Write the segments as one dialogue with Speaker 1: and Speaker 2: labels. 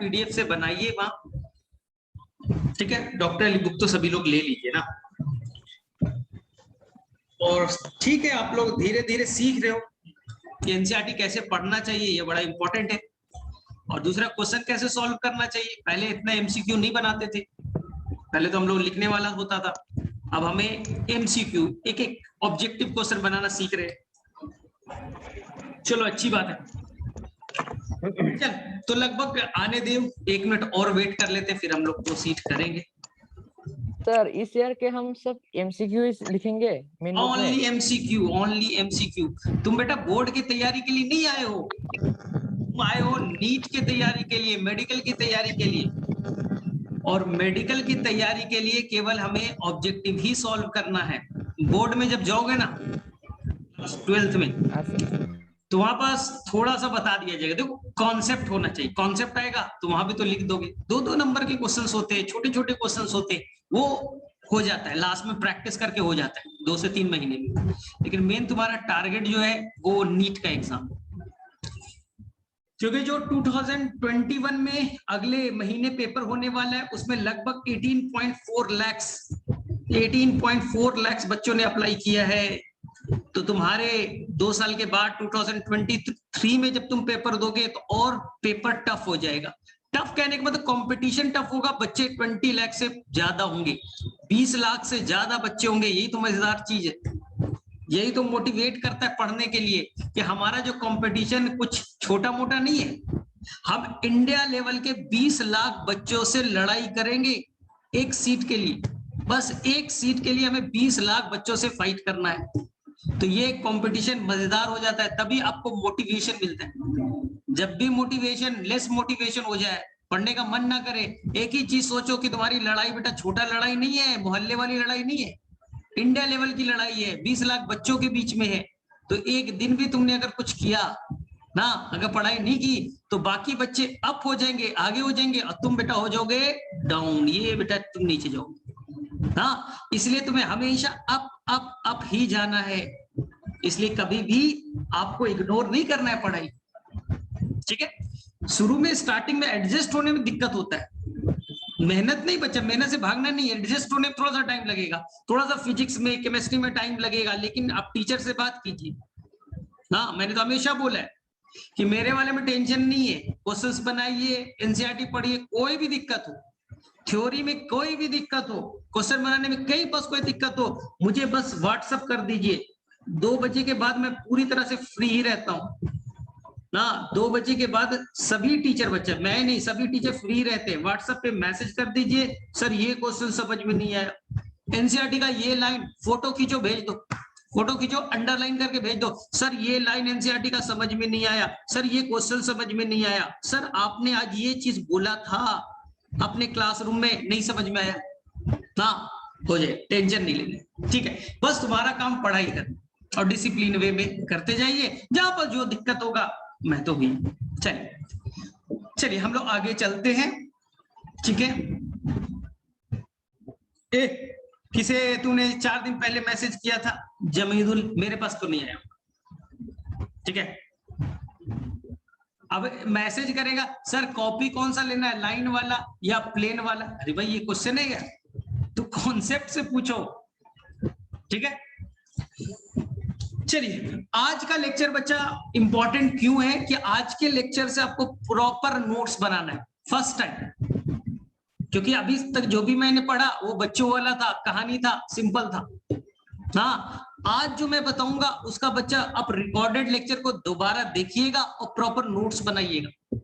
Speaker 1: PDF से बनाइए वहां, ठीक है। डॉक्टर अली बुक तो सभी लोग ले लीजिए ना। और ठीक है, आप लोग धीरे धीरे सीख रहे हो कि एनसीईआरटी कैसे पढ़ना चाहिए, ये बड़ा इंपॉर्टेंट है। और दूसरा, क्वेश्चन कैसे सॉल्व करना चाहिए। पहले इतना एमसीक्यू नहीं बनाते थे, पहले तो हम लोग लिखने वाला होता था। अब हमें एमसीक्यू, एक एक ऑब्जेक्टिव क्वेश्चन बनाना सीख रहे हैं। चलो अच्छी बात है। चल तो लगभग आने दे, 1 मिनट और वेट कर लेते, फिर हम लोग प्रोसीड करेंगे।
Speaker 2: सर इस ईयर के हम सब एमसीक्यू लिखेंगे मेन बुक में।
Speaker 1: Only MCQ, only MCQ. तुम बेटा बोर्ड की तैयारी के लिए नहीं आए हो, तुम आए हो नीट की तैयारी के लिए, मेडिकल की तैयारी के लिए। और मेडिकल की तैयारी के लिए केवल हमें ऑब्जेक्टिव ही सॉल्व करना है। बोर्ड में जब जाओगे ना 12th में, तो वहां पास थोड़ा सा बता दिया जाएगा। देखो कॉन्सेप्ट होना चाहिए, कॉन्सेप्ट आएगा तो वहां भी तो लिख दोगे। 2-2 नंबर के क्वेश्चंस होते हैं, छोटे छोटे क्वेश्चंस होते हैं, वो हो जाता है लास्ट में, प्रैक्टिस करके हो जाता है 2 से 3 महीने में। लेकिन मेन तुम्हारा टारगेट जो है वो नीट का एग्जाम, क्योंकि जो 2021 में अगले महीने पेपर होने वाला है उसमें लगभग 18.4 लाख बच्चों ने अप्लाई किया है। तो तुम्हारे 2 साल के बाद 2023 में जब तुम पेपर दोगे तो और पेपर टफ हो जाएगा। टफ कहने का मतलब कंपटीशन टफ होगा, बच्चे 20 लाख से ज्यादा होंगे, 20 लाख से ज्यादा बच्चे होंगे। यही तो मजेदार चीज है, यही तो मोटिवेट करता है पढ़ने के लिए कि हमारा जो कंपटीशन कुछ छोटा मोटा नहीं है। हम इंडिया लेवल के 20 लाख बच्चों से लड़ाई करेंगे एक सीट के लिए, बस एक सीट के लिए हमें 20 लाख बच्चों से फाइट करना है। तो ये कंपटीशन मजेदार हो जाता है, तभी आपको मोटिवेशन मिलता है। जब भी मोटिवेशन लेस मोटिवेशन हो जाए, पढ़ने का मन ना करे, एक ही चीज सोचो कि तुम्हारी लड़ाई बेटा छोटा लड़ाई नहीं है, मोहल्ले वाली लड़ाई नहीं है, इंडिया लेवल की लड़ाई है, 20 लाख बच्चों के बीच में है। तो एक दिन भी तुमने अगर कुछ किया ना, अगर पढ़ाई नहीं की, तो बाकी बच्चे अप हो जाएंगे, आगे हो जाएंगे, और तुम बेटा हो जाओगे डाउन, ये बेटा तुम नीचे जाओगे। हाँ, इसलिए तुम्हें हमेशा अप अप अप ही जाना है। इसलिए कभी भी आपको इग्नोर नहीं करना है पढ़ाई, ठीक है। शुरू में स्टार्टिंग में एडजस्ट होने में दिक्कत होता है, मेहनत नहीं बच्चा, मेहनत से भागना नहीं है, एडजस्ट होने में थोड़ा सा टाइम लगेगा, थोड़ा सा फिजिक्स में केमिस्ट्री में टाइम लगेगा, लेकिन आप टीचर से बात कीजिए। हाँ, मैंने तो हमेशा बोला है कि मेरे वाले में टेंशन नहीं है, क्वेश्चंस बनाइए, एनसीईआरटी पढ़िए, कोई भी दिक्कत हो, थ्योरी में कोई भी दिक्कत हो, क्वेश्चन बनाने में कहीं बस कोई दिक्कत हो, मुझे बस व्हाट्सएप कर दीजिए। 2 बजे के बाद मैं पूरी तरह से फ्री ही रहता हूँ ना। 2 बजे के बाद सभी टीचर, बच्चे मैं नहीं, सभी टीचर फ्री रहते हैं। व्हाट्सएप पे मैसेज कर दीजिए, सर ये क्वेश्चन समझ में नहीं आया, एनसीईआरटी का ये लाइन फोटो खींचो भेज दो, फोटो खींचो अंडरलाइन करके भेज दो, सर ये लाइन एनसीईआरटी का समझ में नहीं आया, सर ये क्वेश्चन समझ में नहीं आया, सर आपने आज ये चीज बोला था अपने क्लासरूम में, नहीं समझ में आया ना, हो जाए, टेंशन नहीं लेनी, ठीक है। बस तुम्हारा काम पढ़ाई करना और डिसिप्लिन वे में करते जाइए, जहां पर जो दिक्कत होगा मैं तो हुई। चलिए हम लोग आगे चलते हैं, ठीक है। किसे तूने 4 दिन पहले मैसेज किया था जमीदुल, मेरे पास तो नहीं आया, ठीक है। अब मैसेज करेगा सर कॉपी कौन सा लेना है, लाइन वाला या प्लेन वाला, अरे भाई ये क्वेश्चन है यार, तो कॉन्सेप्ट से पूछो, ठीक है। चलिए आज का लेक्चर बच्चा इंपॉर्टेंट क्यों है कि आज के लेक्चर से आपको प्रॉपर नोट्स बनाना है फर्स्ट टाइम, क्योंकि अभी तक जो भी मैंने पढ़ा वो बच्चों वाला था, कहानी था, सिंपल था। हाँ, आज जो मैं बताऊंगा उसका बच्चा आप रिकॉर्डेड लेक्चर को दोबारा देखिएगा और प्रॉपर नोट्स बनाइएगा।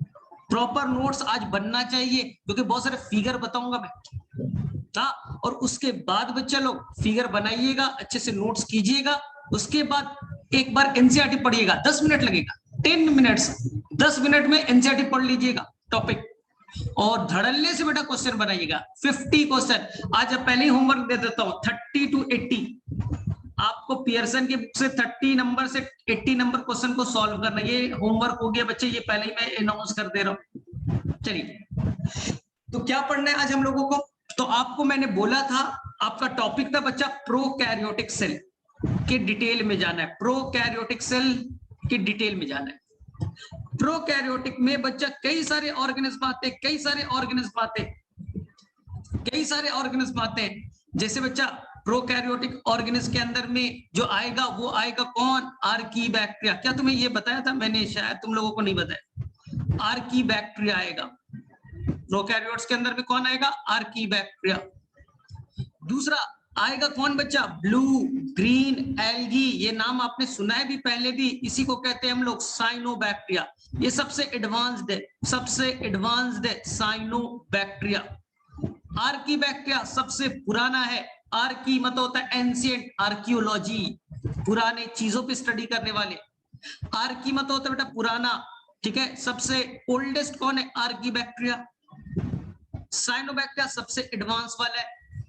Speaker 1: प्रॉपर नोट्स आज बनना चाहिए, क्योंकि बहुत सारे फिगर बताऊंगा मैं। हाँ, और उसके बाद बच्चा लोग फिगर बनाइएगा, अच्छे से नोट्स कीजिएगा। उसके बाद एक बार एनसीईआरटी पढ़िएगा, 10 मिनट लगेगा, 10 मिनट्स, 10 मिनट में एनसीईआरटी पढ़ लीजिएगा टॉपिक, और धड़ल्ले से बेटा क्वेश्चन बनाइएगा 50 क्वेश्चन। आज पहले ही होमवर्क दे देता हूं, 30 to 80 आपको पियर्सन की बुक से 30 नंबर से 80 नंबर क्वेश्चन को सॉल्व करना, ये होमवर्क हो गया बच्चे, ये पहले ही मैं अनाउंस कर दे रहा हूं। चलिए तो क्या पढ़ना है आज हम लोगों को, तो आपको मैंने बोला था आपका टॉपिक था बच्चा प्रोकैरियोटिक सेल के डिटेल में जाना है, प्रोकैरियोटिक सेल के डिटेल में जाना है। प्रोकैरियोटिक में बच्चा कई सारे ऑर्गेनिज्म आते हैं, कई सारे ऑर्गेनिज्म आते हैं। जैसे बच्चा प्रोकैरियोटिक ऑर्गेनिज्म के अंदर में जो आएगा वो आएगा कौन? आर्कीबैक्टीरिया। क्या तुम्हें ये बताया था मैंने? शायद तुम लोगों को नहीं बताया। आर्कीबैक्टीरिया आएगा प्रोकैरियोट्स के अंदर में। कौन आएगा? आर्कीबैक्टीरिया। दूसरा आएगा कौन बच्चा? Blue green algae. ये नाम आपने सुना है भी पहले भी। इसी को कहते हैं हम लोग साइनोबैक्टीरिया। ये सबसे एडवांस्ड है साइनोबैक्टीरिया। आर्कीबैक्टीरिया सबसे पुराना है। आर्की मतलब होता है एंशिएंट, आर्कियोलॉजी, पुराने चीजों पे स्टडी करने वाले। आर्की मतलब होता है बेटा पुराना, ठीक है। सबसे ओल्डेस्ट कौन है? आर्कीबैक्टीरिया। साइनोबैक्टीरिया सबसे एडवांस वाला है,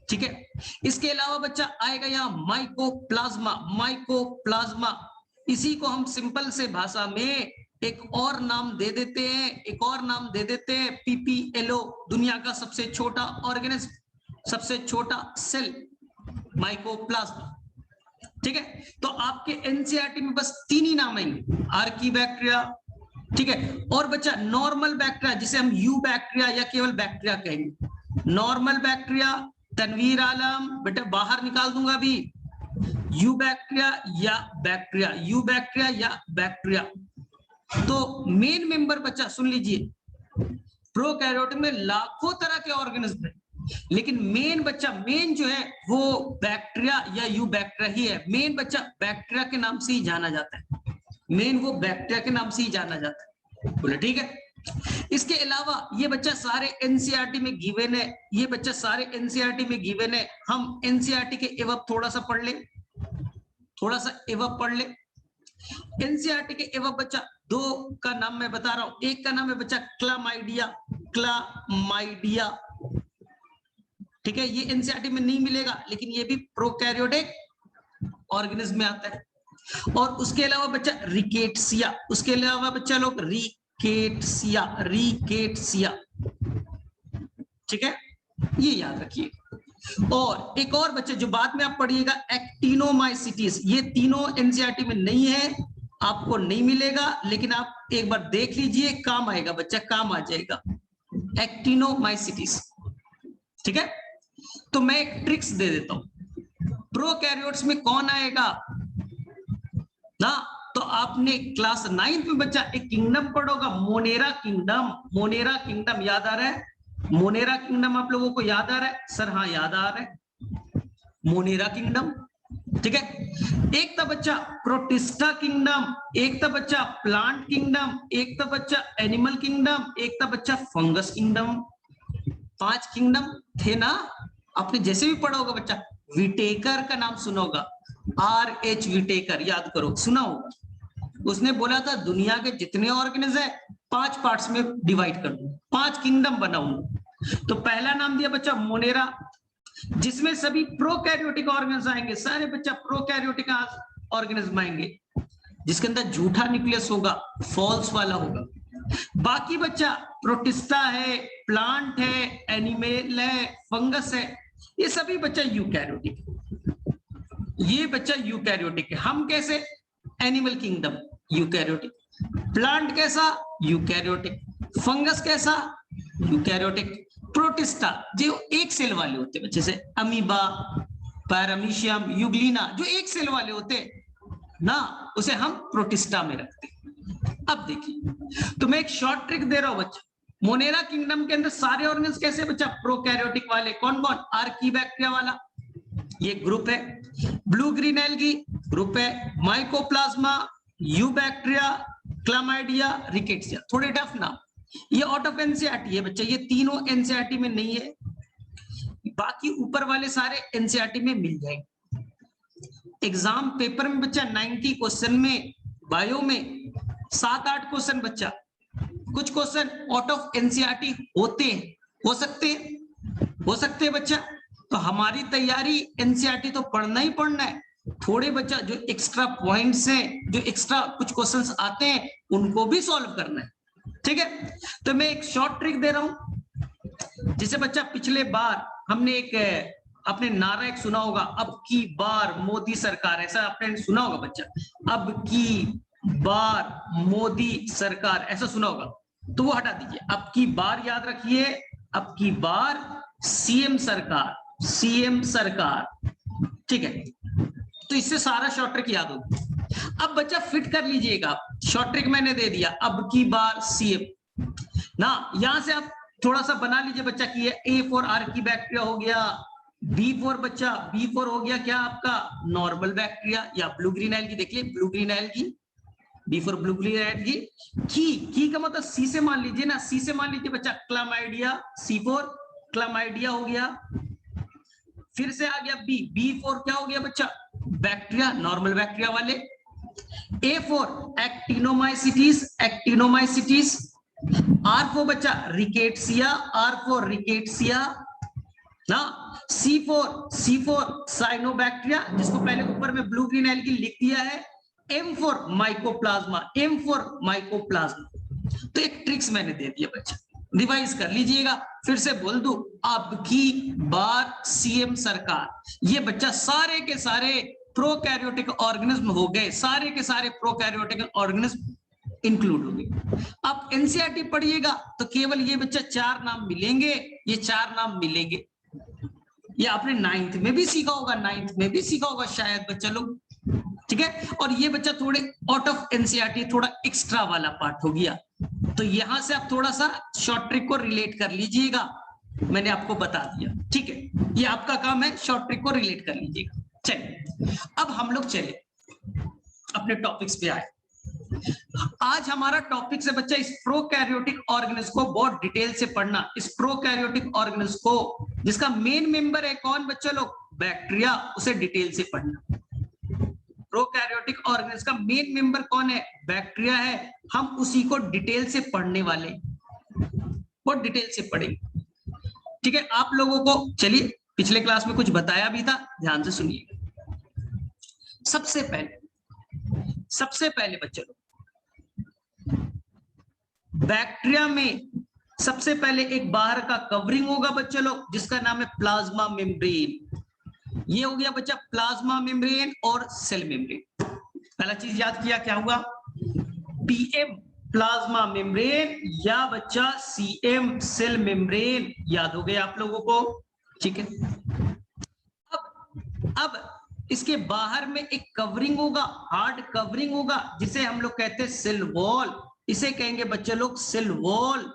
Speaker 1: ठीक है। इसके अलावा बच्चा आएगा यहाँ माइकोप्लाज्मा। इसी को हम सिंपल से भाषा में एक और नाम दे देते हैं, पीपीएलओ। दुनिया का सबसे छोटा ऑर्गेनिज्म, सबसे छोटा सेल, माइकोप्लाज्मा, ठीक है। तो आपके एनसीईआरटी में बस 3 ही नाम आएंगे, आर्कीबैक्टीरिया, ठीक है। और बच्चा नॉर्मल बैक्टीरिया, जिसे हम यू बैक्टीरिया या केवल बैक्टीरिया कहेंगे। नॉर्मल बैक्टीरिया, तनवीर आलम बेटा बाहर निकाल दूंगा अभी। यू बैक्टीरिया या बैक्टीरिया। तो मेन मेंबर बच्चा सुन लीजिए, प्रोकैरियोट में लाखों तरह के ऑर्गेनिज्म है, लेकिन मेन जो है वो बैक्टीरिया या यू बैक्टीरिया ही है। मेन बच्चा बैक्टीरिया के नाम से ही जाना जाता है, बोले ठीक है। इसके अलावा ये बच्चा सारे एनसीईआरटी में गिवन है, हम एनसीईआरटी के एवब थोड़ा सा पढ़ ले। एनसीईआरटी के एवब बच्चा 2 का नाम मैं बता रहा हूं। एक का नाम है बच्चा क्लामाइडिया, ठीक है। ये एनसीईआरटी में नहीं मिलेगा, लेकिन ये भी प्रोकैरियोटिक ऑर्गेनिज्म में आता है। और उसके अलावा बच्चा रिकेट्सिया, रिकेट्सिया, ठीक है, ये याद रखिए। और एक और बच्चे जो बाद में आप पढ़िएगा, एक्टिनोमाइसिटिस। ये तीनों एनसीईआरटी में नहीं है, आपको नहीं मिलेगा, लेकिन आप एक बार देख लीजिए, काम आएगा बच्चा, काम आ जाएगा, एक्टिनोमाइसिटिस, ठीक है। तो मैं एक ट्रिक्स दे देता हूं, प्रोकैरियोट्स में कौन आएगा ना। तो आपने क्लास 9th में बच्चा एक किंगडम पढ़ोगा, मोनेरा किंगडम याद आ रहा है? मोनेरा किंगडम आप लोगों को याद आ रहा है? सर हाँ याद आ रहा है, मोनेरा किंगडम, ठीक है। एक था बच्चा प्रोटिस्टा किंगडम, एक था बच्चा प्लांट किंगडम, एक था बच्चा एनिमल किंगडम, एक था बच्चा फंगस किंगडम। 5 किंगडम थे ना। आपने जैसे भी पढ़ा होगा बच्चा, विटेकर का नाम सुना होगा, RH विटेकर, याद करो, सुना होगा। उसने बोला था दुनिया के जितने ऑर्गेनिज्म है 5 पार्ट्स में डिवाइड कर दूं, 5 किंगडम बनाऊंगा। तो पहला नाम दिया बच्चा मोनेरा, जिसमें सभी प्रोकैरियोटिक ऑर्गेनिज्म आएंगे, सारे बच्चा प्रोकैरियोटिक ऑर्गेनिज्म आएंगे, जिसके अंदर जूठा न्यूक्लियस होगा, फॉल्स वाला होगा। बाकी बच्चा प्रोटिस्टा है, प्लांट है, एनिमल है, फंगस है, ये सभी बच्चा यूकैरियोटिक, ये बच्चा यूकैरियोटिक है। हम कैसे? एनिमल किंगडम यूकैरियोटिक, प्लांट कैसा? यूकैरियोटिक, फंगस कैसा? यूकैरियोटिक, प्रोटिस्टा जो एक सेल वाले होते हैं, जैसे अमीबा, पैरामीशियम, यूग्लिना, जो एक सेल वाले होते हैं ना, उसे हम प्रोटिस्टा में रखते हैं। अब देखिए, तो मैं एक शॉर्ट ट्रिक दे रहा हूं बच्चा। मोनेरा किंगडम के अंदर सारे ऑर्गेन्स कैसे बच्चा? प्रोकैरियोटिक वाले। कौन कौन? आर्कीबैक्टीरिया वाला, ये ग्रुप है। ब्लू ग्रीन एल्गी ग्रुप है। Mycoplasma, eubacteria, क्लामाइडिया, rickettsia. थोड़े टफ नाम, ये आउट ऑफ एनसीईआरटी है बच्चा, ये तीनों एनसीईआरटी में नहीं है, बाकी ऊपर वाले सारे एनसीईआरटी में मिल जाएंगे। एग्जाम पेपर में बच्चा 90 क्वेश्चन में, बायो में 7-8 क्वेश्चन बच्चा, कुछ क्वेश्चन आउट ऑफ एनसीईआरटी होते हैं, हो सकते हैं बच्चा। तो हमारी तैयारी एनसीईआरटी तो पढ़ना ही पढ़ना है, थोड़े बच्चा जो एक्स्ट्रा पॉइंट्स हैं, जो एक्स्ट्रा कुछ क्वेश्चंस आते हैं, उनको भी सॉल्व करना है, ठीक है। तो मैं एक शॉर्ट ट्रिक दे रहा हूं, जिसे बच्चा पिछले बार हमने एक अपने नारा एक सुना होगा, अब की बार मोदी सरकार, ऐसा आपने सुना होगा बच्चा, अब की बार मोदी सरकार, ऐसा सुना होगा, तो वो हटा दीजिए। अब की बार याद रखिए, अब की बार सीएम सरकार, सीएम सरकार, ठीक है। तो इससे सारा शॉर्ट ट्रिक याद होगा। अब बच्चा फिट कर लीजिएगा, शॉर्ट ट्रिक मैंने दे दिया, अब की बार सीएम ना। यहां से आप थोड़ा सा बना लीजिए बच्चा की, ए फॉर आर्की हो गया, बी फॉर बच्चा, बी फॉर हो गया क्या आपका नॉर्मल बैक्टीरिया या ब्लू ग्रीन एल्गी, देख लिये blue green algae, B for blue green algae. की का मतलब सी से मान लीजिए ना, सी से मान लीजिए बच्चा क्लामाइडिया, सी फॉर क्लामाइडिया हो गया। फिर से आ गया बी, बी फॉर क्या हो गया बच्चा बैक्टीरिया, नॉर्मल बैक्टीरिया वाले। A for actinomycetes, actinomycetes. R for बच्चा रिकेट्सिया, आर फॉर रिकेट्सिया ना। सी फॉर साइनोबैक्टीरिया, जिसको पहले ऊपर में ब्लू ग्रीन एल्गी लिख दिया है। M for mycoplasma, M for mycoplasma. तो एक ट्रिक्स मैंने दे दिया बच्चा, रिवाइज कर लीजिएगा। फिर से बोल दूं, अब की बार सीएम सरकार, ये बच्चा सारे के सारे प्रोकैरियोटिक ऑर्गेनिज्म हो गए, सारे के सारे प्रोकैरियोटिक ऑर्गेनिज्म इंक्लूड हो गए। अब एनसीईआरटी पढ़िएगा तो केवल ये बच्चा 4 नाम मिलेंगे, ये 4 नाम मिलेंगे। ये आपने 9th में भी सीखा होगा, 9th में भी सीखा होगा शायद बच्चा लोग, ठीक है। और ये बच्चा थोड़े आउट ऑफ एनसीईआरटी, थोड़ा एक्स्ट्रा वाला पार्ट हो गया। तो यहां से आप थोड़ा सा शॉर्ट ट्रिक को रिलेट कर लीजिएगा, मैंने आपको बता दिया, ठीक है। ये आपका काम है, शॉर्ट ट्रिक को रिलेट कर लीजिएगा। चलिए अब हम लोग चले अपने टॉपिक्स पे आए। आज हमारा टॉपिक से बच्चा इस प्रोकैरियोटिक ऑर्गेनिज्म को बहुत डिटेल से पढ़ना। इस प्रोकैरियोटिक ऑर्गेनिज्म को जिसका मेन मेंबर है कौन बच्चा लोग, बैक्टीरिया, उसे डिटेल से पढ़ना। प्रोकैरियोटिक ऑर्गेनिज्म का मेन मेंबर कौन है, बैक्टीरिया है। हम उसी को डिटेल से पढ़ने वाले, बहुत डिटेल से पढ़ेंगे, ठीक है। आप लोगों को चलिए पिछले क्लास में कुछ बताया भी था, ध्यान से सुनिएगा। सबसे पहले बच्चे लोग, बैक्टीरिया में सबसे पहले एक बाहर का कवरिंग होगा बच्चे लोग, जिसका नाम है प्लाज्मा मेम्ब्रेन। ये हो गया बच्चा प्लाज्मा मेम्ब्रेन और सेल मेम्ब्रेन। पहला चीज याद किया क्या हुआ, पीएम प्लाज्मा मेम्ब्रेन या बच्चा सीएम सेल मेम्ब्रेन, याद हो गया आप लोगों को, ठीक है। अब इसके बाहर में एक कवरिंग होगा, हार्ड कवरिंग होगा, जिसे हम लोग कहते हैं सेल वॉल। इसे कहेंगे बच्चे लोग सेल वॉल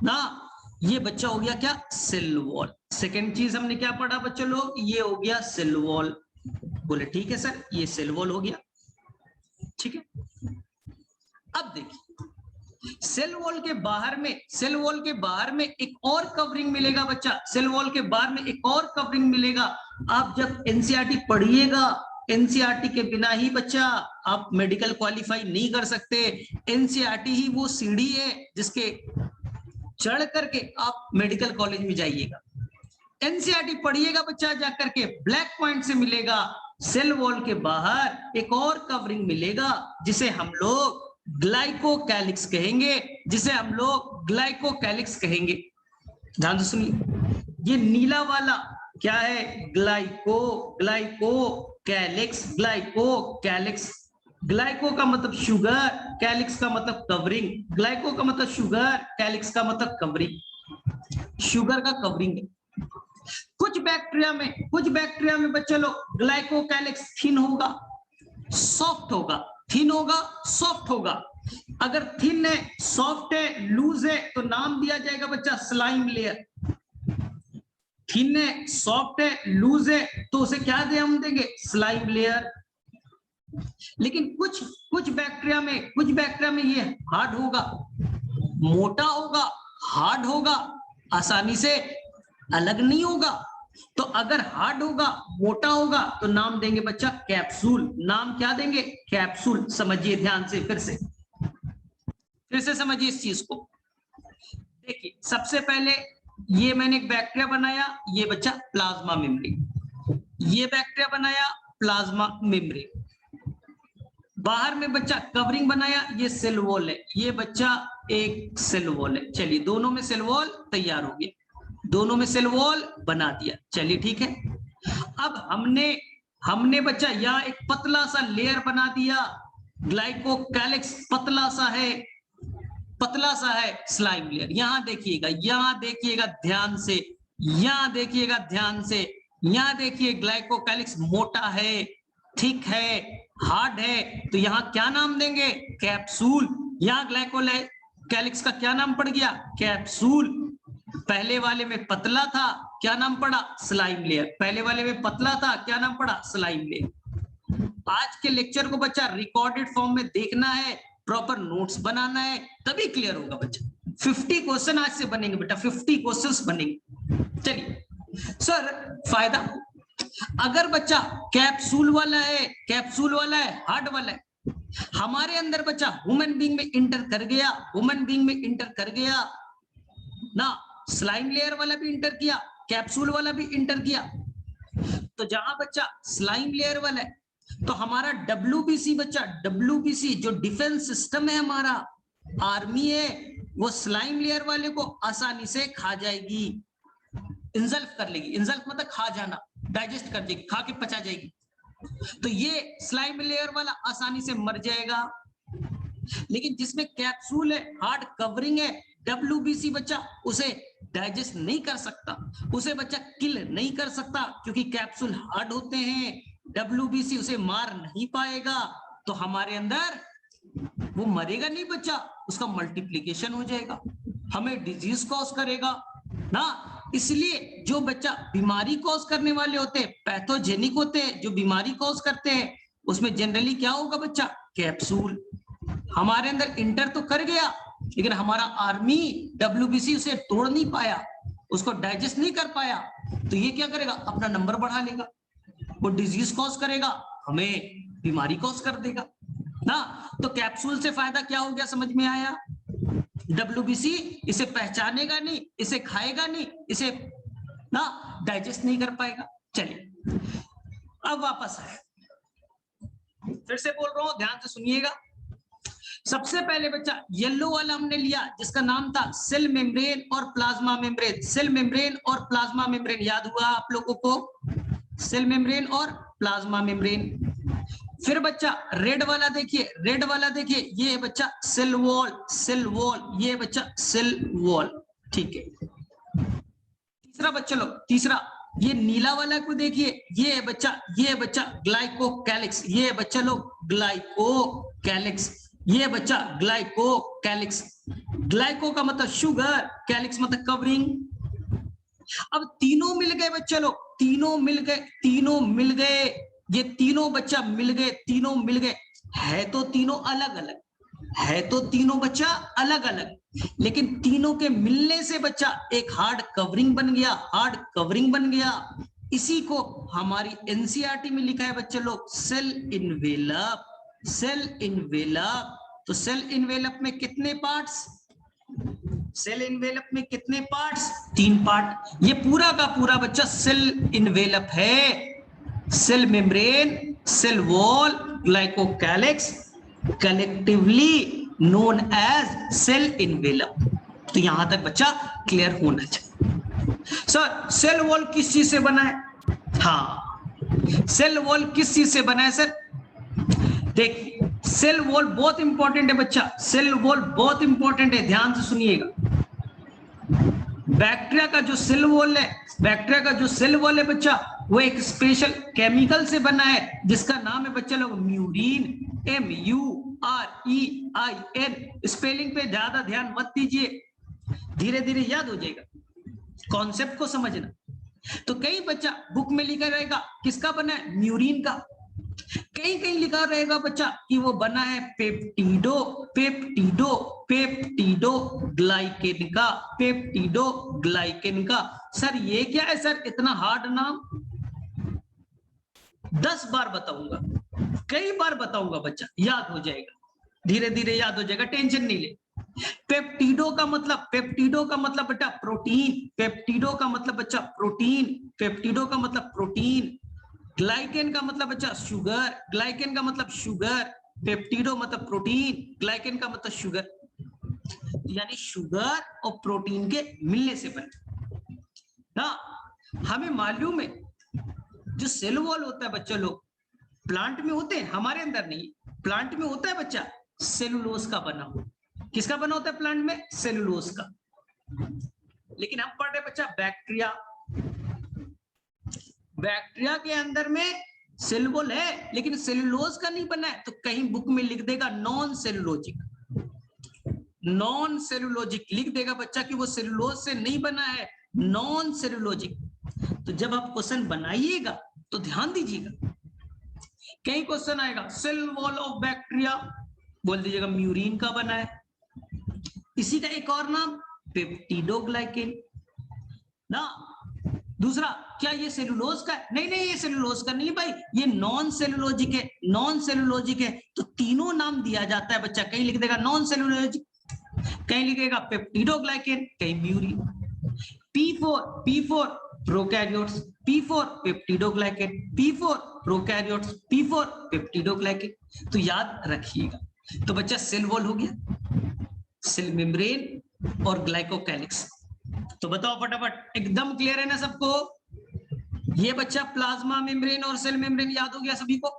Speaker 1: ना। ये बच्चा हो गया क्या, सेल वॉल। सेकेंड चीज हमने क्या पढ़ा बच्चे लोग, ये हो गया सेल वॉल। बोले ठीक है सर, ये सेल वॉल हो गया, ठीक है। अब देखिए सेल वॉल के बाहर में, सेल वॉल के बाहर में एक और कवरिंग मिलेगा बच्चा, सेल वॉल के बाहर में एक और कवरिंग मिलेगा। आप जब एनसीईआरटी पढ़िएगा, एनसीईआरटी के बिना ही बच्चा आप मेडिकल क्वालिफाई नहीं कर सकते। एनसीईआरटी ही वो सीढ़ी है जिसके चढ़ करके आप मेडिकल कॉलेज में जाइएगा। एनसीईआरटी पढ़िएगा बच्चा, जाकर के ब्लैक पॉइंट से मिलेगा सेल वॉल के बाहर एक और कवरिंग मिलेगा, जिसे हम लोग ग्लाइकोकैलिक्स कहेंगे, जिसे हम लोग ग्लाइकोकैलिक्स कहेंगे। ध्यान से सुनिए, ये नीला वाला क्या है, ग्लाइकोकैलिक्स, ग्लाइकोकैलिक्स। ग्लाइको का मतलब शुगर, कैलिक्स का मतलब कवरिंग। ग्लाइको का मतलब शुगर, कैलिक्स का मतलब कवरिंग, शुगर का कवरिंग है। कुछ बैक्टीरिया में बच्चे लोग ग्लाइकोकैलिक्स थिन होगा, सॉफ्ट होगा, थिन होगा, सॉफ्ट होगा। अगर थिन है, सॉफ्ट है, लूज है, तो नाम दिया जाएगा बच्चा स्लाइम लेयर। थिन है, सॉफ्ट है, लूज है, तो उसे क्या हम देंगे, स्लाइम लेयर। लेकिन कुछ बैक्टीरिया में ये हार्ड होगा, मोटा होगा, हार्ड होगा, आसानी से अलग नहीं होगा। तो अगर हार्ड होगा, मोटा होगा, तो नाम देंगे बच्चा कैप्सूल। नाम क्या देंगे, कैप्सूल। समझिए ध्यान से, फिर से समझिए इस चीज को। देखिए सबसे पहले ये मैंने एक बैक्टीरिया बनाया, ये बच्चा प्लाज्मा मेम्ब्रेन। ये बैक्टीरिया बनाया प्लाज्मा मेम्ब्रेन। बाहर में बच्चा कवरिंग बनाया, ये सेल वॉल है, ये बच्चा एक सेल वॉल है। चलिए दोनों में सेल वॉल तैयार हो गया, दोनों में सेल वॉल बना दिया, चलिए ठीक है। अब हमने बच्चा यहाँ एक पतला सा लेयर बना दिया, ग्लाइकोकैलिक्स पतला सा है स्लाइम लेयर। यहां देखिएगा ध्यान से, यहां देखिएगा ध्यान से, यहां देखिए ग्लाइकोकैलिक्स मोटा है, ठीक है, हार्ड है, तो यहां क्या नाम देंगे? कैप्सूल। यहां ग्लाइकोकैलिक्स का क्या नाम पड़ गया? कैप्सूल। पहले वाले में पतला था, क्या नाम पड़ा? Slime layer. पहले वाले में पतला था, क्या नाम पड़ा? Slime layer. आज के लेक्चर को बच्चा रिकॉर्डेड फॉर्म में देखना है, प्रॉपर नोट्स बनाना है, तभी क्लियर होगा बच्चा। 50 क्वेश्चन आज से बनेंगे बेटा, 50 क्वेश्चंस बनेंगे। चलिए सर, फायदा अगर बच्चा कैप्सूल वाला है, हार्ड वाला है, हमारे अंदर बच्चा ह्यूमन बीइंग में इंटर कर गया ना, स्लाइम लेयर वाला भी इंटर किया, कैप्सूल वाला भी इंटर किया, तो जहां बच्चा स्लाइम लेयर वाला है तो हमारा WBC बच्चा, WBC जो डिफेंस सिस्टम है हमारा, आर्मी है, वो स्लाइम लेयर वाले को आसानी से खा जाएगी, इंसल्ट कर लेगी। इंसल्ट मतलब खा जाना, डाइजेस्ट कर जाएगी, खा के पचा जाएगी। तो ये स्लाइम लेयर वाला आसानी से मर जाएगा। लेकिन जिसमें कैप्सूल है, हार्ड कवरिंग है, WBC बच्चा उसे डाइजेस्ट नहीं कर सकता, उसे बच्चा किल नहीं कर सकता, क्योंकि कैप्सूल हार्ड होते हैं, WBC उसे मार नहीं पाएगा, तो हमारे अंदर वो मरेगा नहीं बच्चा, उसका मल्टीप्लीकेशन हो जाएगा, हमें डिजीज कॉज करेगा ना। इसलिए जो बच्चा बीमारी कॉज करने वाले होते हैं, पैथोजेनिक होते हैं, जो बीमारी कॉज करते हैं, उसमें जनरली क्या होगा बच्चा? कैप्सूल। हमारे अंदर इंटर तो कर गया, लेकिन हमारा आर्मी WBC उसे तोड़ नहीं पाया, उसको डाइजेस्ट नहीं कर पाया, तो ये क्या करेगा? अपना नंबर बढ़ा लेगा, वो डिजीज कॉज करेगा, हमें बीमारी कॉज कर देगा ना। तो कैप्सूल से फायदा क्या हो गया, समझ में आया? WBC इसे पहचानेगा नहीं, इसे खाएगा नहीं, इसे ना डाइजेस्ट नहीं कर पाएगा। चलिए अब वापस आए, फिर से बोल रहा हूं, ध्यान से सुनिएगा। सबसे पहले बच्चा येलो वाला हमने लिया, जिसका नाम था सेल मेम्ब्रेन और प्लाज्मा मेम्ब्रेन। सेल मेम्ब्रेन और प्लाज्मा मेम्ब्रेन याद हुआ आप लोगों को? सेल मेम्ब्रेन और प्लाज्मा मेम्ब्रेन। फिर बच्चा रेड वाला देखिए, ये है बच्चा सेल वॉल, ये बच्चा सेल वॉल, ठीक है। तीसरा बच्चा लोग, तीसरा ये नीला वाला को देखिए, ये है बच्चा ग्लाइकोकैलिक्स, ये बच्चा लोग ग्लाइकोकैलिक्स, ये बच्चा ग्लाइकोकैलिक्स। ग्लाइको का मतलब शुगर, कैलिक्स मतलब कवरिंग। अब तीनों मिल गए बच्चा लोग, तीनों मिल गए, ये तीनों बच्चा मिल गए, है तो तीनों बच्चा अलग अलग, लेकिन तीनों के मिलने से बच्चा एक हार्ड कवरिंग बन गया। इसी को हमारी NCERT में लिखा है बच्चे लोग सेल इनवेलप। तो सेल इनवेलप में कितने पार्ट्स? सेल इनवेलप में कितने पार्ट्स? 3 पार्ट। ये पूरा का पूरा बच्चा सेल इनवेलप है। Cell membrane, cell wall, glycocalyx, collectively known as cell envelope. तो यहां तक बच्चा क्लियर होना चाहिए। सर सेल वॉल किस चीज से बना है? हाँ, सेल वॉल किस चीज से बना है सर? देखिए सेल वॉल बहुत इंपॉर्टेंट है बच्चा, सेल वॉल बहुत इंपॉर्टेंट है, ध्यान से सुनिएगा। बैक्टीरिया का जो सेल वॉल है बच्चा, वो एक स्पेशल केमिकल से बना है, जिसका नाम है बच्चा लोग म्यूरिन, MUREIN। स्पेलिंग पे ज्यादा ध्यान मत दीजिए, धीरे धीरे याद हो जाएगा, कॉन्सेप्ट को समझना। तो कई बच्चा बुक में लिखा रहेगा किसका बना है? म्यूरिन का। कहीं लिखा रहेगा बच्चा कि वो बना है पेप्टिडोग्लाइकेन का। सर ये क्या है सर, इतना हार्ड नाम? 10 बार बताऊंगा, कई बार बताऊंगा बच्चा, याद हो जाएगा, धीरे धीरे याद हो जाएगा, टेंशन नहीं ले। पेप्टिडो का मतलब बेटा प्रोटीन, पेप्टिडो का मतलब बच्चा प्रोटीन, ग्लाइकेन का मतलब बच्चा शुगर, पेप्टिडो मतलब प्रोटीन, ग्लाइकेन का मतलब शुगर, यानी शुगर और प्रोटीन के मिलने से बने ना। हमें मालूम है जो सेल वॉल होता है बच्चा लोग, प्लांट में होते हैं, हमारे अंदर नहीं। प्लांट में होता है बच्चा सेलुलोज का बना हुआ। किसका बना होता है प्लांट में? सेलुलोज का। लेकिन हम पढ़ रहे बच्चा बैक्टीरिया, बैक्टीरिया के अंदर में सेल वॉल है लेकिन सेलुलोज का नहीं बना है, तो कहीं बुक में लिख देगा नॉन सेलुलोजिक, नॉन सेलुलोजिक लिख देगा बच्चा कि वो सेलुलोज से नहीं बना है, नॉन सेलुलोजिक। तो जब आप क्वेश्चन बनाइएगा तो ध्यान दीजिएगा, कहीं क्वेश्चन आएगा सेल वॉल ऑफ बैक्टीरिया, बोल दीजिएगा म्यूरिन का बना है। इसी का एक और नाम पेप्टिडोग्लाइकेन ना। दूसरा, क्या ये सेलुलोज का है? नहीं नहीं, ये सेलुलोज का नहीं भाई, ये नॉन सेलुलोजिक है, नॉन सेलुलोजिक है। तो तीनों नाम दिया जाता है बच्चा, कहीं लिख देगा नॉन सेलुलोजिक, कहीं लिखेगा पेप्टिडोग्लाइकेन, कहीं murein. P4 prokaryotes, P4 peptidoglycan, P4 prokaryotes, P4 peptidoglycan. तो याद रखिएगा। तो बच्चा सेल वॉल हो गया, सेल मेम्ब्रेन और ग्लाइकोकैलिक्स। तो बताओ फटाफट, एकदम क्लियर है ना सबको? ये बच्चा प्लाज्मा मेम्ब्रेन और सेल मेम्ब्रेन याद हो गया सभी को?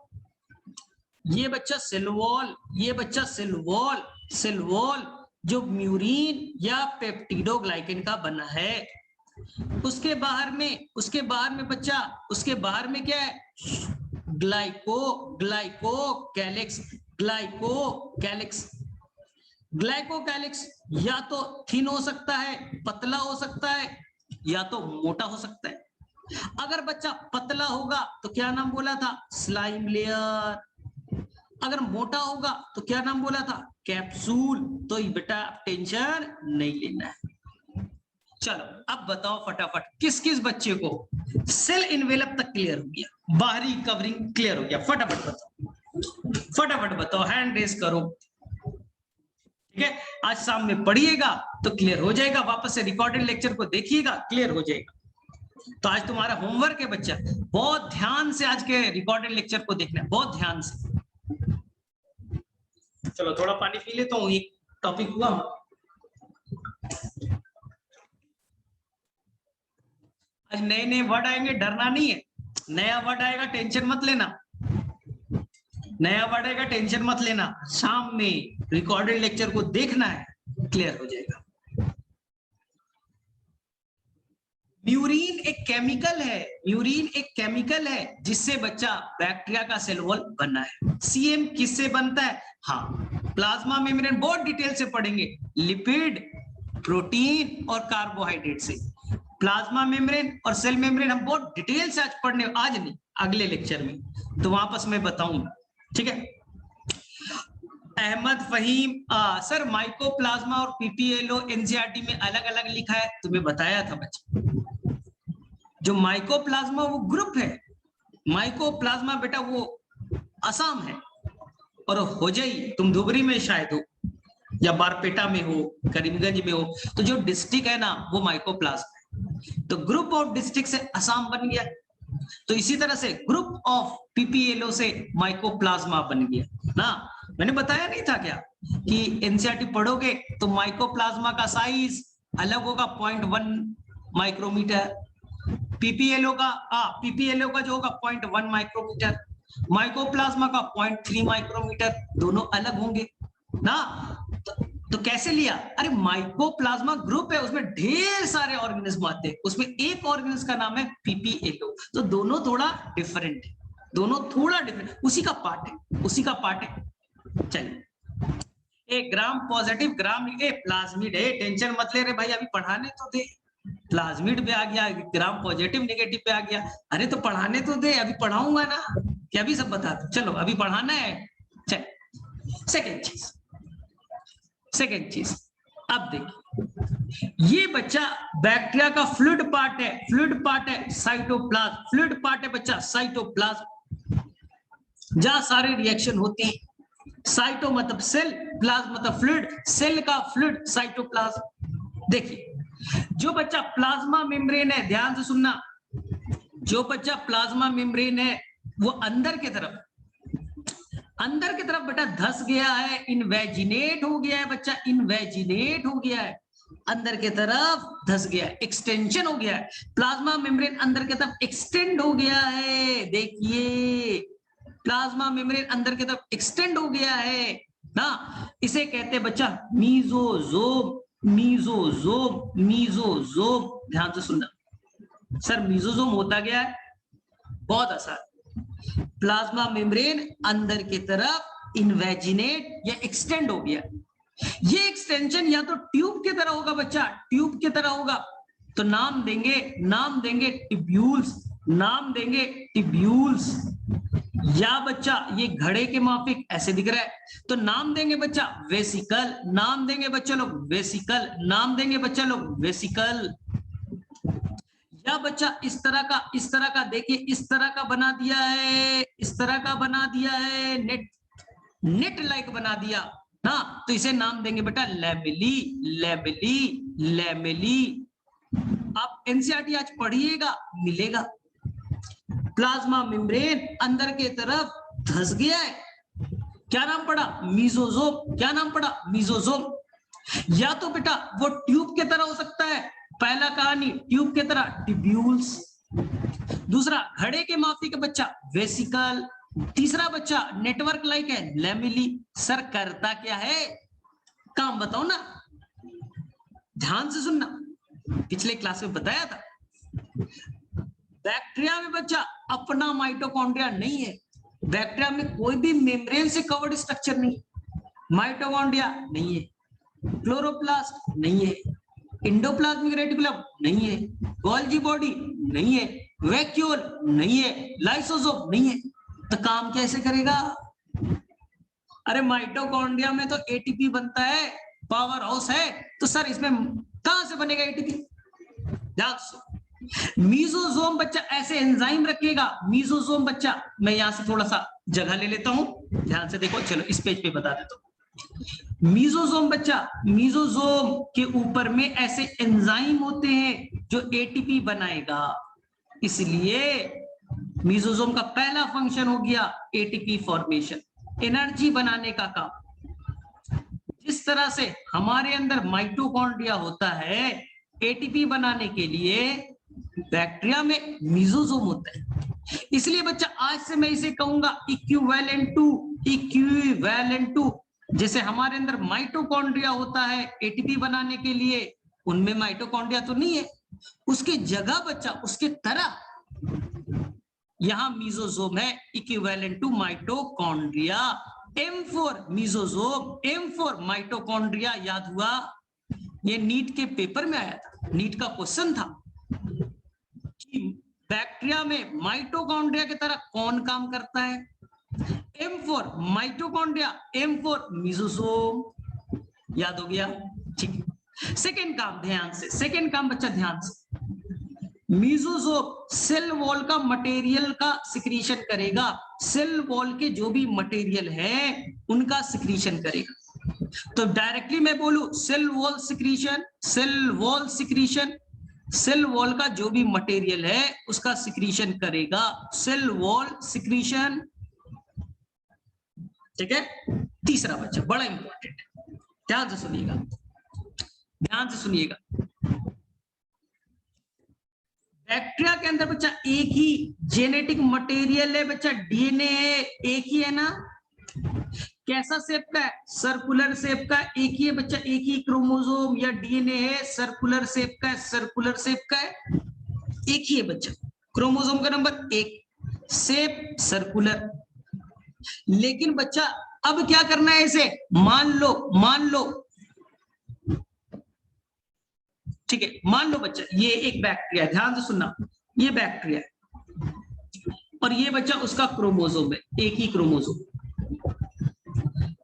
Speaker 1: ये बच्चा सेल वॉल, ये बच्चा सेल वॉल, सेल वॉल जो म्यूरिन या पेप्टिडोग्लाइकेन का बना है। उसके बाहर में बच्चा, उसके बाहर में क्या है? Glycocalyx, glycocalyx. ग्लाइकोकैलिक्स या तो थिन हो सकता है, पतला हो सकता है, या तो मोटा हो सकता है। अगर बच्चा पतला होगा तो क्या नाम बोला था? Slime layer. अगर मोटा होगा तो क्या नाम बोला था? कैप्सूल। तो बेटा टेंशन नहीं लेना है। चलो अब बताओ फटाफट, किस किस बच्चे को सेल इन्वेलप तक क्लियर हो गया, बाहरी कवरिंग क्लियर हो गया? फटाफट बताओ, फटाफट बताओ, हैंड रेस करो। ठीक है, आज शाम में पढ़िएगा तो क्लियर हो जाएगा, वापस से रिकॉर्डेड लेक्चर को देखिएगा, क्लियर हो जाएगा। तो आज तुम्हारा होमवर्क है बच्चा, बहुत ध्यान से आज के रिकॉर्डेड लेक्चर को देखना है, बहुत ध्यान से। चलो थोड़ा पानी पी लेता हूँ, एक टॉपिक हुआ। आज नए नए वर्ड आएंगे, डरना नहीं है। नया वर्ड आएगा, टेंशन मत लेना, नया वर्ड आएगा, टेंशन मत लेना। शाम में रिकॉर्डेड लेक्चर को देखना है, क्लियर हो जाएगा। म्यूरिन एक केमिकल है, म्यूरिन एक केमिकल है जिससे बच्चा बैक्टीरिया का सेल वॉल बना है। सीएम किससे बनता है? हाँ, प्लाज्मा मेम्ब्रेन बहुत डिटेल से पढ़ेंगे, लिपिड, प्रोटीन और कार्बोहाइड्रेट से। प्लाज्मा मेम्ब्रेन और सेल मेम्ब्रेन हम बहुत डिटेल से आज पढ़ने, आज नहीं अगले लेक्चर में, तो वापस मैं बताऊंगा। ठीक है, अहमद फहीम, सर माइकोप्लाज्मा और पीपीएलओ एनसीईआरटी में अलग अलग लिखा है, तुम्हें बताया था बच्चा। जो माइकोप्लाज्मा वो ग्रुप है, माइकोप्लाज्मा बेटा वो असम है, और होजई तुम धुबरी में शायद हो या बारपेटा में हो, करीमगंज में हो, तो जो डिस्ट्रिक्ट है ना वो माइकोप्लाज्मा है। तो ग्रुप ऑफ डिस्ट्रिक्ट से असम बन गया, तो इसी तरह से ग्रुप ऑफ पीपीएलओ से माइकोप्लाज्मा बन गया ना। मैंने बताया नहीं था क्या कि एनसीईआरटी पढ़ोगे तो माइकोप्लाज्मा का साइज अलग होगा 0.1 माइक्रोमीटर, पीपीएलओ का जो होगा 0.1 माइक्रोमीटर, माइकोप्लाज्मा का 0.3 माइक्रोमीटर, दोनों अलग होंगे ना। तो कैसे लिया? अरे माइकोप्लाज्मा ग्रुप है, उसमें ढेर सारे ऑर्गेनिज्म आते हैं, उसमें एक ऑर्गेनिज्म का नाम है पीपीएलओ, तो दोनों थोड़ा डिफरेंट है, दोनों थोड़ा डिफरेंट, उसी का पार्ट है, उसी का पार्ट है। चलिए, एक ग्राम पॉजिटिव, ग्राम प्लाज्मिड है, टेंशन मत ले रे भाई, अभी पढ़ाने तो दे। प्लाज्मिड पे आ गया, ग्राम पॉजिटिव नेगेटिव पे आ गया, अरे तो पढ़ाने तो दे, अभी पढ़ाऊंगा ना, क्या अभी सब बता दो। चलो अभी पढ़ाना है। चल सेकेंड चीज अब देखिए, ये बच्चा बैक्टीरिया का फ्लूइड पार्ट है, फ्लूइड पार्ट है साइटोप्लाज्म, फ्लूइड पार्ट है बच्चा साइटोप्लाज्म, जहां सारे रिएक्शन होती है। साइटो मतलब सेल, प्लाज्म मतलब फ्लूइड, सेल का फ्लूइड साइटोप्लाज्म। देखिए, जो बच्चा प्लाज्मा मेम्ब्रेन है, ध्यान से सुनना, जो बच्चा प्लाज्मा मेम्ब्रेन है वो अंदर की तरफ बेटा धस गया है, इनवेजिनेट हो गया है बच्चा, इनवेजिनेट हो गया है, अंदर की तरफ धस गया है, एक्सटेंशन हो गया है, प्लाज्मा मेम्ब्रेन अंदर की तरफ एक्सटेंड हो गया है। देखिए प्लाज्मा मेम्ब्रेन अंदर की तरफ एक्सटेंड हो गया है ना, इसे कहते हैं बच्चा मीजोजोम। मीजोजोम, मीजोजोम, ध्यान से सुनना। सर मीजोजोम होता क्या है? बहुत आसान, प्लाज्मा मेम्ब्रेन अंदर की तरफ इन्वेजिनेट या एक्सटेंड हो गया। ये एक्सटेंशन या तो ट्यूब की तरह होगा बच्चा, ट्यूब की तरह होगा, तो नाम देंगे टिब्यूल्स, नाम देंगे टिब्यूल्स। या बच्चा ये घड़े के माफिक ऐसे दिख रहा है, तो नाम देंगे बच्चा वेसिकल, नाम देंगे बच्चा लोग वेसिकल, नाम देंगे बच्चा लोग वेसिकल। या बच्चा इस तरह का देखिए, इस तरह का बना दिया है, इस तरह का बना दिया है, नेट लाइक बना दिया ना, तो इसे नाम देंगे बेटा लैमेली, लैमेली, लैमेली। आप एनसीईआरटी आज पढ़िएगा, मिलेगा। प्लाज्मा मेम्ब्रेन अंदर के तरफ धंस गया है, क्या नाम पड़ा? मीजोजोम। क्या नाम पड़ा? मीजोजोम। या तो बेटा वो ट्यूब की तरह हो सकता है, पहला कहानी ट्यूब की तरह टिब्यूल्स, दूसरा घड़े के माफी का बच्चा वेसिकल, तीसरा बच्चा नेटवर्क लाइक है लैमेली। सर करता क्या है? काम बताओ ना, ध्यान से सुनना, पिछले क्लास में बताया था। बैक्टीरिया में बच्चा अपना माइटोकॉन्ड्रिया नहीं है, बैक्टीरिया में कोई भी मेम्ब्रेन से कवर्ड स्ट्रक्चर नहीं, माइटोकॉन्ड्रिया नहीं है, क्लोरोप्लास्ट नहीं है, इंडोप्लाज्मिक रेटिकुलम नहीं है, गोल्जी बॉडी नहीं है, वैक्यूल नहीं है, लाइसोसोम नहीं है, तो काम कैसे करेगा? अरे माइटोकॉन्ड्रिया में तो एटीपी बनता है, पावर हाउस है, तो सर इसमें कहां से बनेगा एटीपी? मीजोजोम बच्चा ऐसे एंजाइम रखेगा, मीजोजोम बच्चा, मैं यहां से थोड़ा सा जगह ले लेता हूं, ध्यान से देखो, चलो इस पेज पे बता देता हूं। मीजोजोम बच्चा, मीजोजोम के ऊपर में ऐसे एंजाइम होते हैं जो एटीपी बनाएगा, इसलिए मीजोजोम का पहला फंक्शन हो गया एटीपी फॉर्मेशन, एनर्जी बनाने का काम। जिस तरह से हमारे अंदर माइटोकॉन्ड्रिया होता है एटीपी बनाने के लिए, बैक्टीरिया में मीजोजोम होता है। इसलिए बच्चा आज से मैं इसे कहूंगा इक्विवेलेंट टू, जैसे हमारे अंदर माइटोकॉन्ड्रिया होता है एटीपी बनाने के लिए, उनमें माइटोकॉन्ड्रिया तो नहीं है, उसकी जगह बच्चा उसके तरह यहां मीजोजोम है, equivalent to mitochondria. M4 mesosome, M4 mitochondria. याद हुआ? ये नीट के पेपर में आया था, नीट का क्वेश्चन था कि बैक्टीरिया में माइटोकॉन्ड्रिया की तरह कौन काम करता है? M4 mitochondria, M4 mesosome. याद हो गया? ठीक। सेकेंड काम ध्यान से, सेकेंड काम बच्चा ध्यान से, मीजोजोम सेल वॉल का मटेरियल का सिक्रीशन करेगा, सेल वॉल के जो भी मटेरियल है उनका सिक्रीशन करेगा। तो डायरेक्टली मैं बोलूं cell wall secretion, cell wall secretion, cell wall का जो भी मटेरियल है उसका सिक्रीशन करेगा, सेल वॉल सिक्रीशन। ठीक है। तीसरा बच्चा बड़ा इंपॉर्टेंट है, ध्यान से सुनिएगा, ध्यान से सुनिएगा। बैक्टीरिया के अंदर बच्चा एक ही जेनेटिक मटेरियल है बच्चा, डीएनए है, एक ही है ना। कैसा शेप का है? सर्कुलर शेप का, एक ही है बच्चा, एक ही क्रोमोसोम या डीएनए है, सर्कुलर शेप का है, सर्कुलर शेप का है, एक ही है बच्चा, क्रोमोसोम का नंबर 1, शेप सर्कुलर। लेकिन बच्चा अब क्या करना है इसे? मान लो ठीक है, मान लो बच्चा ये एक बैक्टीरिया, ध्यान से सुनना, ये बैक्टीरिया और ये बच्चा उसका क्रोमोसोम है, एक ही क्रोमोसोम।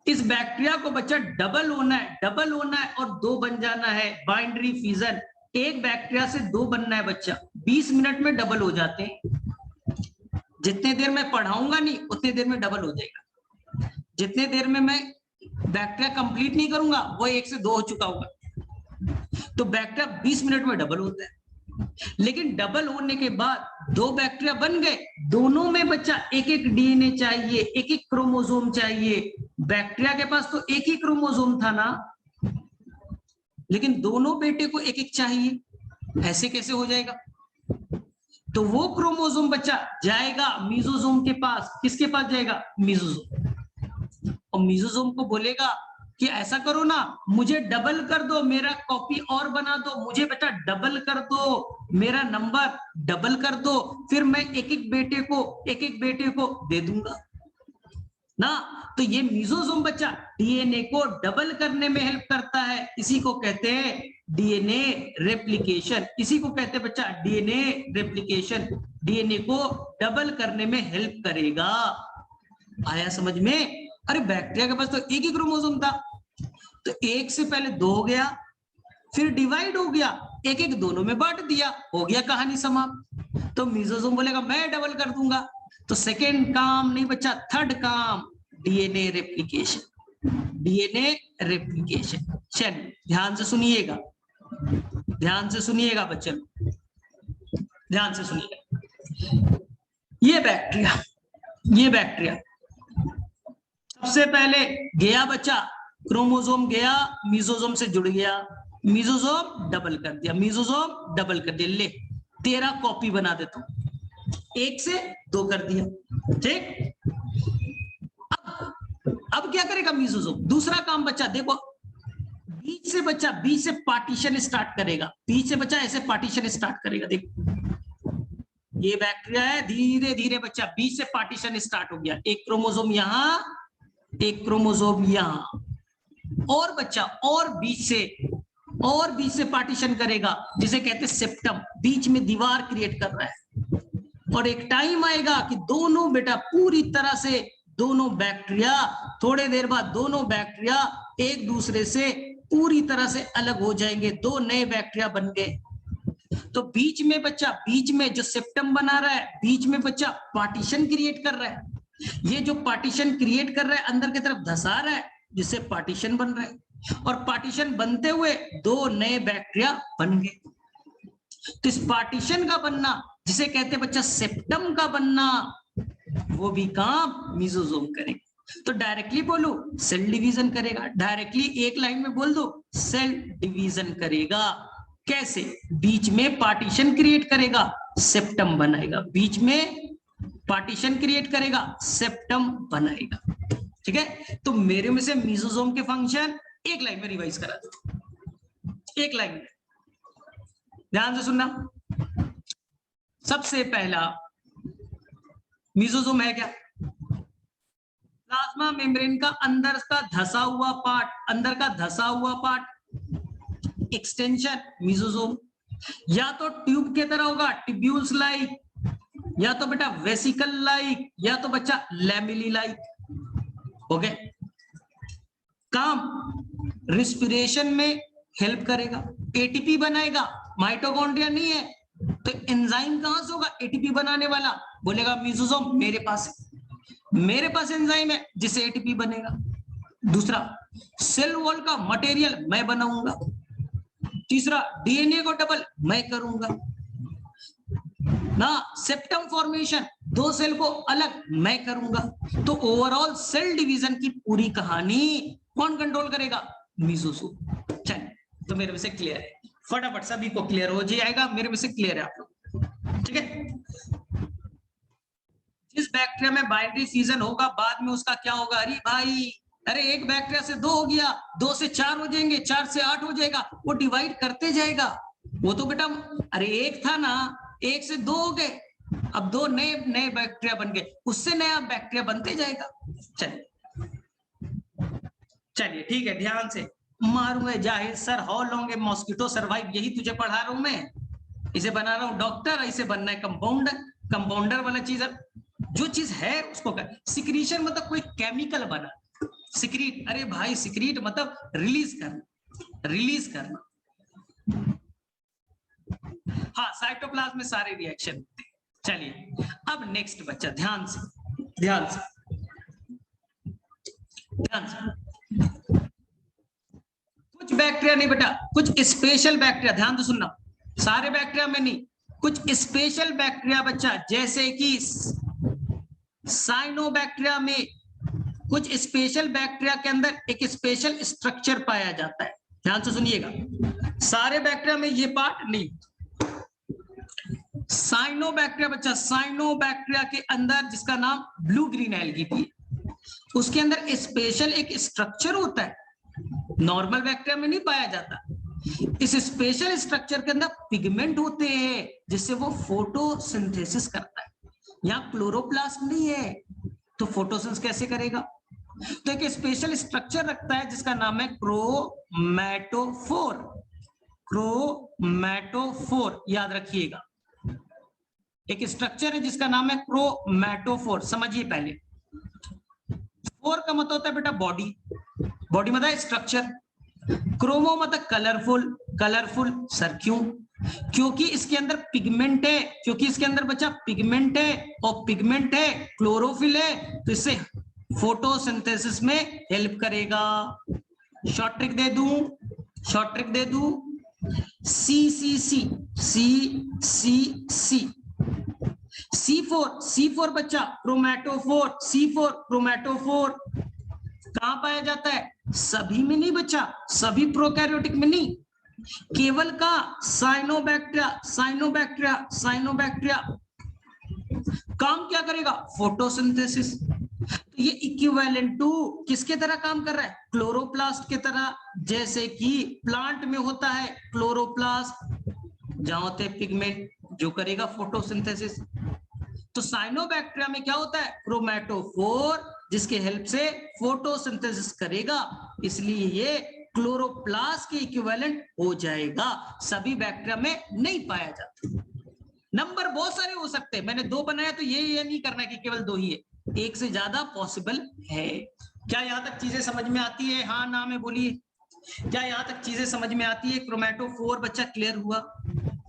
Speaker 1: इस बैक्टीरिया को बच्चा डबल होना है और 2 बन जाना है, बाइंडरी फिजन। एक बैक्टीरिया से 2 बनना है बच्चा, 20 मिनट में डबल हो जाते हैं। जितने देर मैं पढ़ाऊंगा नहीं उतने देर में डबल हो जाएगा, जितने देर में मैं बैक्टीरिया कंप्लीट नहीं करूंगा वो 1 से 2 हो चुका होगा। तो बैक्टीरिया 20 मिनट में डबल होता है, लेकिन डबल होने के बाद 2 बैक्टीरिया बन गए, दोनों में बच्चा एक एक डीएनए चाहिए, एक एक क्रोमोसोम चाहिए। बैक्टीरिया के पास तो एक ही क्रोमोसोम था ना, लेकिन दोनों बेटे को एक एक चाहिए, ऐसे कैसे हो जाएगा? तो वो क्रोमोसोम बच्चा जाएगा मीजोसोम के पास। किसके पास जाएगा? मीजोसोम। और मीजोसोम को बोलेगा कि ऐसा करो ना, मुझे डबल कर दो, मेरा कॉपी और बना दो, मुझे बेटा डबल कर दो, मेरा नंबर डबल कर दो, फिर मैं एक एक बेटे को दे दूंगा ना। तो ये मीजोसोम बच्चा डीएनए को डबल करने में हेल्प करता है। इसी को कहते हैं डीएनए रेप्लिकेशन। इसी को कहते हैं बच्चा डीएनए रेप्लिकेशन। डीएनए को डबल करने में हेल्प करेगा। आया समझ में? अरे बैक्टीरिया के पास तो एक ही क्रोमोसोम था, तो एक से पहले 2 हो गया, फिर डिवाइड हो गया, एक एक दोनों में बांट दिया, हो गया कहानी समाप्त। तो मीजोसोम बोलेगा मैं डबल कर दूंगा। तो सेकेंड काम नहीं बच्चा, थर्ड काम डीएनए रेप्लिकेशन। DNA replication. चलिए ध्यान से सुनिएगा, ध्यान से सुनिएगा बच्चे, ध्यान से सुनिएगा। ये बैक्टीरिया सबसे पहले गया बच्चा, क्रोमोसोम गया, मीजोसोम से जुड़ गया, मीजोसोम डबल कर दिया, मीजोसोम डबल कर दिया, ले तेरा कॉपी बना देता हूं, 1 से 2 कर दिया, ठीक। अब क्या करेगा मीजोसोम? दूसरा काम बच्चा देखो, बीच से पार्टीशन स्टार्ट करेगा, बीच से बच्चा ऐसे पार्टीशन स्टार्ट करेगा। देखो ये बैक्टीरिया है, धीरे धीरे बच्चा बीच से पार्टीशन स्टार्ट हो गया, एक क्रोमोसोम यहां, एक क्रोमोसोम यहां, और बच्चा और बीच से पार्टीशन करेगा, जिसे कहते हैं सेप्टम, बीच में दीवार क्रिएट कर रहा है। और एक टाइम आएगा कि दोनों बेटा पूरी तरह से, दोनों बैक्टीरिया थोड़े देर बाद दोनों बैक्टीरिया एक दूसरे से पूरी तरह से अलग हो जाएंगे, 2 नए बैक्टीरिया बन गए। तो बीच में बच्चा, बीच में जो सेप्टम बना रहा है, बीच में बच्चा पार्टीशन क्रिएट कर रहा है। ये जो पार्टीशन क्रिएट कर रहा है अंदर की तरफ धसा रहा है, जिससे पार्टीशन बन रहा है, और पार्टीशन बनते हुए 2 नए बैक्टीरिया बन गए। तो इस पार्टीशन का बनना, जिसे कहते हैं बच्चा सेप्टम का बनना, वो भी काम मीजोसोम करेगा। तो डायरेक्टली बोलूं सेल डिवीजन करेगा, डायरेक्टली एक लाइन में बोल दो सेल डिवीजन करेगा। कैसे? बीच में पार्टीशन क्रिएट करेगा, सेप्टम बनाएगा, बीच में पार्टीशन क्रिएट करेगा, सेप्टम बनाएगा, ठीक है। तो मेरे में से मीजोसोम के फंक्शन एक लाइन में रिवाइज करा दो, एक लाइन में, ध्यान से सुनना। सबसे पहला मीजोसोम है क्या? प्लाज्मा मेम्ब्रेन का अंदर का धसा हुआ पार्ट, अंदर का धसा हुआ पार्ट एक्सटेंशन मीजोसोम। या तो ट्यूब के तरह होगा, ट्यूब्यूल्स लाइक, या तो बेटा वेसिकल लाइक, या तो बच्चा लैमेली लाइक। ओके, काम रिस्पिरेशन में हेल्प करेगा, एटीपी बनाएगा, माइटोकॉन्ड्रिया नहीं है तो एंजाइम कहां से होगा एटीपी बनाने वाला? बोलेगा मीजोसोम मेरे पास एंजाइम है जिससे एटीपी बनेगा। दूसरा, सेल वॉल का मटेरियल मैं बनाऊंगा। तीसरा, डीएनए को डबल मैं करूंगा ना। सेप्टम फॉर्मेशन, 2 सेल को अलग मैं करूंगा। तो ओवरऑल सेल डिवीजन की पूरी कहानी कौन कंट्रोल करेगा? मीजोसोम। चलिए, तो मेरे में से क्लियर है, फटाफट सभी को क्लियर हो जाएगा, मेरे में से क्लियर है आप लोग, ठीक है। जिस बैक्टीरिया में बाइनरी फ्यूजन होगा बाद में उसका क्या होगा? अरे भाई, अरे एक बैक्टीरिया से 2 हो गया, 2 से 4 हो जाएंगे, 4 से 8 हो जाएगा, वो डिवाइड करते जाएगा। वो तो बेटा अरे एक था ना, 1 से 2 हो गए, अब 2 नए बैक्टीरिया बन गए, उससे नया बैक्टीरिया बनते जाएगा। चलिए ठीक है, ध्यान से। मारूंगा जाहिर sir, how long A mosquito survive, यही तुझे पढ़ा रहा हूं मैं, इसे बना रहा हूं डॉक्टर, इसे बनना है कंपाउंडर वाला चीज। जो चीज है उसको कर। सिक्रीशन मतलब कोई केमिकल बना, सिक्रीट, अरे भाई सिक्रीट मतलब रिलीज करना। हाँ, साइटोप्लाज्म में सारे रिएक्शन होते हैं। चलिए अब नेक्स्ट बच्चा, ध्यान से कुछ बैक्टीरिया नहीं बेटा, कुछ स्पेशल बैक्टीरिया, ध्यान से सुनना, सारे बैक्टीरिया में नहीं, कुछ स्पेशल बैक्टीरिया बच्चा, जैसे कि साइनोबैक्टीरिया में, कुछ स्पेशल बैक्टीरिया के अंदर एक स्पेशल स्ट्रक्चर पाया जाता है। ध्यान से सुनिएगा, सारे बैक्टीरिया में ये पार्ट नहीं। साइनोबैक्टीरिया बच्चा, साइनोबैक्टीरिया के अंदर जिसका नाम ब्लू ग्रीन एल्गी भी है, उसके अंदर स्पेशल एक स्ट्रक्चर होता है, नॉर्मल बैक्टीरिया में नहीं पाया जाता। इस स्पेशल स्ट्रक्चर के अंदर पिगमेंट होते हैं जिससे वो फोटोसिंथेसिस करता है। यहाँ क्लोरोप्लास्ट नहीं है तो फोटोसिंथेसिस कैसे करेगा? तो एक स्पेशल स्ट्रक्चर रखता है जिसका नाम है क्रोमैटोफोर। क्रोमैटोफोर याद रखिएगा, एक स्ट्रक्चर है जिसका नाम है क्रोमैटोफोर। समझिए पहले, फोर का मतलब होता है बेटा बॉडी, बॉडी मतलब स्ट्रक्चर, क्रोमो मतलब कलरफुल, कलरफुल सर क्यों? क्योंकि इसके अंदर पिगमेंट है, क्योंकि इसके अंदर बच्चा पिगमेंट है, और पिगमेंट है क्लोरोफिल है, तो इससे फोटोसिंथेसिस में हेल्प करेगा। शॉर्ट ट्रिक दे दूं, शॉर्ट ट्रिक दे दूं, CCC, CCC, C4 बच्चा क्रोमैटोफोर, C4 क्रोमैटोफोर कहां पाया जाता है? सभी में नहीं बच्चा, सभी प्रोकैरियोटिक में नहीं, केवल का साइनोबैक्टीरिया, साइनोबैक्टीरिया, साइनोबैक्टीरिया। काम क्या करेगा? फोटोसिंथेसिस। तो ये इक्विवेलेंट टू किसके तरह काम कर रहा है? क्लोरोप्लास्ट के तरह, जैसे कि प्लांट में होता है क्लोरोप्लास्ट, जहां होते हैं पिगमेंट, जो करेगा फोटोसिंथेसिस। तो साइनोबैक्टीरिया में क्या होता है? क्रोमैटोफोर, जिसके हेल्प से फोटोसिंथेसिस करेगा, इसलिए ये क्लोरोप्लास्ट के इक्विवेलेंट हो जाएगा। सभी बैक्टीरिया में नहीं पाया जाता। नंबर बहुत सारे हो सकते हैं, मैंने 2 बनाया तो ये नहीं करना कि केवल 2 ही है, एक से ज्यादा पॉसिबल है। क्या यहां तक चीजें समझ में आती है? हाँ ना में बोलिए, क्या यहां तक चीजें समझ में आती है? क्रोमैटोफोर बच्चा क्लियर हुआ,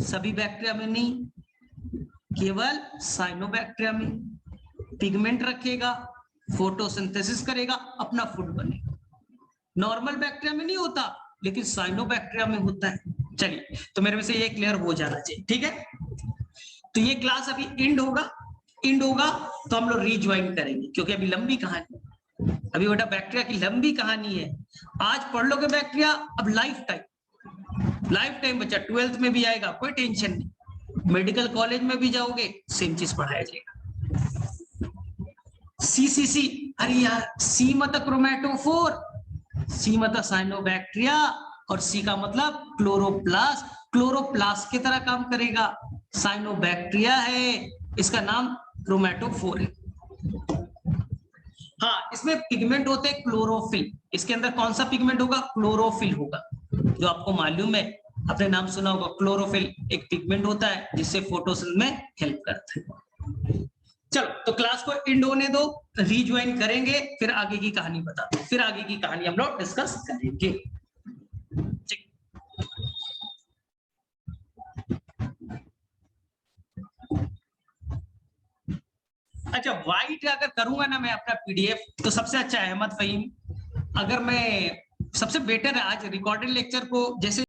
Speaker 1: सभी बैक्टीरिया में नहीं, केवल साइनोबैक्टीरिया में। पिगमेंट रखेगा, फोटोसिंथेसिस करेगा, अपना फूड बनेगा। नॉर्मल बैक्टीरिया में नहीं होता, लेकिन साइनोबैक्टीरिया में होता है। चलिए, तो मेरे में से ये क्लियर हो जाना चाहिए, ठीक है? तो ये क्लास अभी एंड होगा, एंड होगा तो हम लोग रीज्वाइन करेंगे, क्योंकि अभी लंबी कहानी, अभी बेटा बैक्टीरिया की लंबी कहानी है। आज पढ़ लोगे बैक्टीरिया, अब लाइफ टाइम बच्चा 12th में भी आएगा, कोई टेंशन नहीं। मेडिकल कॉलेज में भी जाओगे सेम चीज पढ़ाया जाएगा। CCC, अरे यार, C मतलब क्रोमैटोफोर, C मतलब साइनोबैक्टीरिया, और C का मतलब क्लोरोप्लास्ट। क्लोरोप्लास्ट की तरह काम करेगा, साइनोबैक्टीरिया है, इसका नाम क्रोमैटोफोर है। हाँ, इसमें पिगमेंट होते हैं क्लोरोफिल, इसके अंदर कौन सा पिगमेंट होगा? क्लोरोफिल होगा, जो आपको मालूम है, आपने नाम सुना होगा। क्लोरोफिल एक पिगमेंट होता है जिससे फोटोसिंथेसिस में हेल्प करता है। चलो, तो क्लास को एंड होने दो, रीज्वाइन करेंगे, फिर आगे की कहानी बता दो, फिर आगे की कहानी हम लोग डिस्कस करेंगे। अच्छा, व्हाइट अगर करूंगा ना मैं अपना PDF, तो सबसे अच्छा अहमद फहीम, अगर मैं सबसे बेटर है आज रिकॉर्डेड लेक्चर को जैसे